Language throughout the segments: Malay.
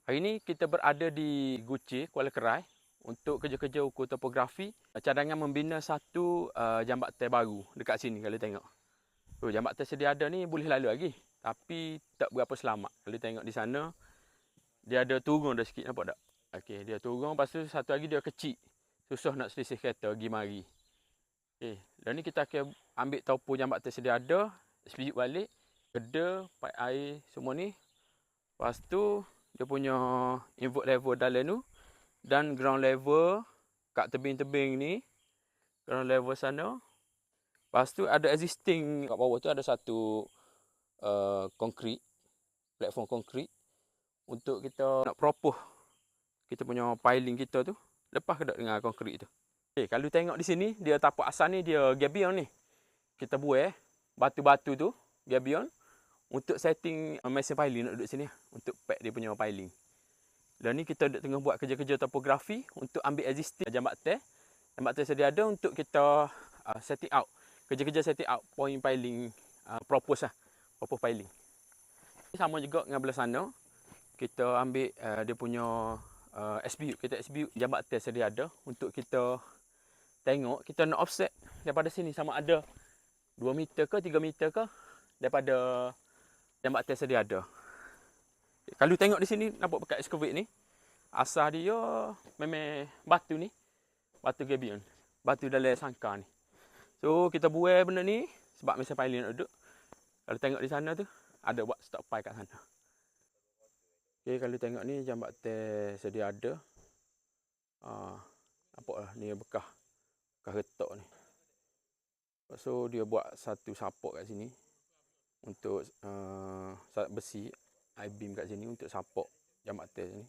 Hari ini kita berada di Gucci, Kuala Kerai untuk kerja-kerja ukur topografi. Cadangan membina satu jambatan baru dekat sini kalau tengok. Jambatan sedia ada ni boleh lalu lagi. Tapi tak berapa selamat. Kalau tengok di sana, dia ada turun dah sikit, nampak tak? Okey, dia turun, lepas tu satu lagi dia kecil. Susah nak selisih kereta pergi mari. Okey, dan ni kita akan ambil topo jambatan sedia ada, split balik, geda, pipe air semua ni. Lepas tu dia punya invert level dalam tu dan ground level kat tebing-tebing ni, ground level sana. Lepas tu ada existing kat bawah tu ada satu konkrit, platform konkrit untuk kita nak propose kita punya piling kita tu lepas ke tak dengan konkrit tu. Okay, kalau tengok di sini dia tapak asal ni dia gabion ni. Kita buat batu-batu tu gabion untuk setting mesin piling nak duduk sini untuk pack dia punya piling. Dan ni kita tengah buat kerja-kerja topografi untuk ambil existing jambatan sedia ada untuk kita setting out. Kerja-kerja setting out point piling propose piling. Sama juga dengan belah sana. Kita ambil dia punya SBU, kita SBU jambatan sedia ada untuk kita tengok kita nak offset daripada sini sama ada 2 meter ke 3 meter ke daripada jambatan sedia ada. Kalau tengok di sini nampak bekas excavate ni, asal dia memang batu ni, batu gabion, batu dalam sangkar ni. So kita buat benda ni sebab mesin piling nak duduk. Kalau tengok di sana tu ada buat stock pile kat sana. Okay, kalau tengok ni jambatan sedia ada. Nampaklah ni bekas retak ni. So dia buat satu support kat sini untuk besi I-beam kat sini untuk support jambatan sini.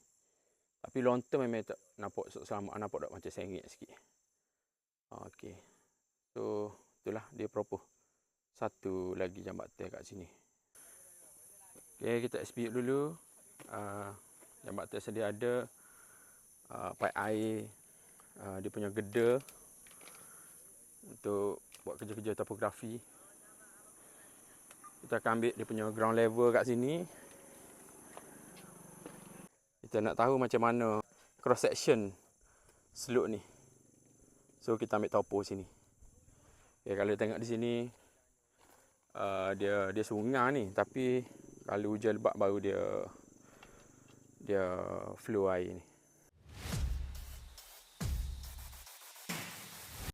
Tapi long term memang tak nampak selamat, nampak tak macam sengit sikit. Okey. So itulah dia propose satu lagi jambatan kat sini. Okey, kita execute dulu. Jambatan sedia ada, pipe air, dia punya geda untuk buat kerja-kerja topografi. Kita akan ambil dia punya ground level kat sini. Kita nak tahu macam mana cross section slope ni. So kita ambil topo sini. Okay, kalau tengok di sini dia sungai ni, tapi kalau hujan lebat baru dia flow air ni.